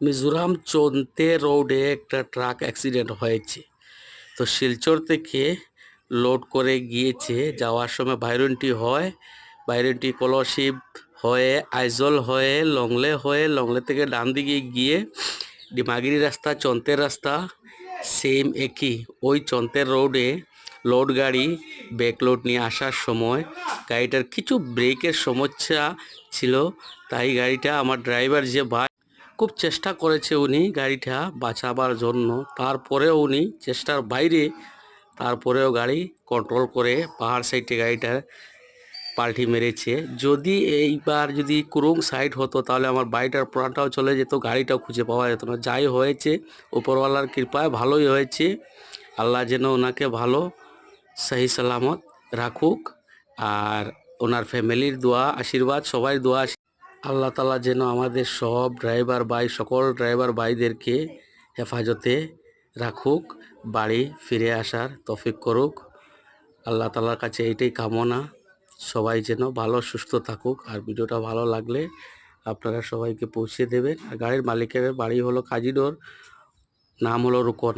মিজোরাম চন্তে রোডে একটা truck accident হয়েছে। তো শিলচর থেকে লোড করে গিয়েছে, যাওয়ার সময় বাইরনটি হয়, বাইরনটি কলরশিপ হয়ে আইজল হয়ে লংলে থেকে ডান দিকে গিয়ে ডিমাগিরি রাস্তা চন্তের রাস্তা সেম একই ওই চন্তের রোডে লোড গাড়ি ব্যাকলোড নিয়ে আসার সময় গাড়িটার কিছু ব্রেকের সমস্যা ছিল, তাই গাড়িটা আমার ড্রাইভার যে ভাই খুব চেষ্টা করেছে উনি গাড়িটা বাঁচাবার জন্য, তারপরেও উনি চেষ্টার বাইরে তারপরেও গাড়ি কন্ট্রোল করে পাহাড় সাইডে গাড়িটা পাল্টি মেরেছে। যদি এইবার যদি কুরুং সাইড হতো তাহলে আমার বাড়িটার প্রাণটাও চলে যেত, গাড়িটাও খুঁজে পাওয়া যেত না। যাই হয়েছে উপরওয়ালার কৃপায় ভালোই হয়েছে। আল্লাহ যেন ওনাকে ভালো সহি সালামত রাখুক, আর ওনার ফ্যামিলির দোয়া আশীর্বাদ সবাই দোয়া আল্লাহ তাআলা যেন আমাদের সব ড্রাইভার ভাই সকল ড্রাইভার ভাইদেরকে হেফাজতে রাখুক, বাড়ি ফিরে আসার তৌফিক করুক। আল্লাহ তাআলার কাছে এইটাই কামনা, সবাই যেন ভালো সুস্থ থাকুক। আর ভিডিওটা ভালো লাগলে আপনারা সবাইকে পৌঁছে দেবেন। আর গাড়ির মালিকের বাড়ি হলো কাজিডোর, নাম হলো রুকন।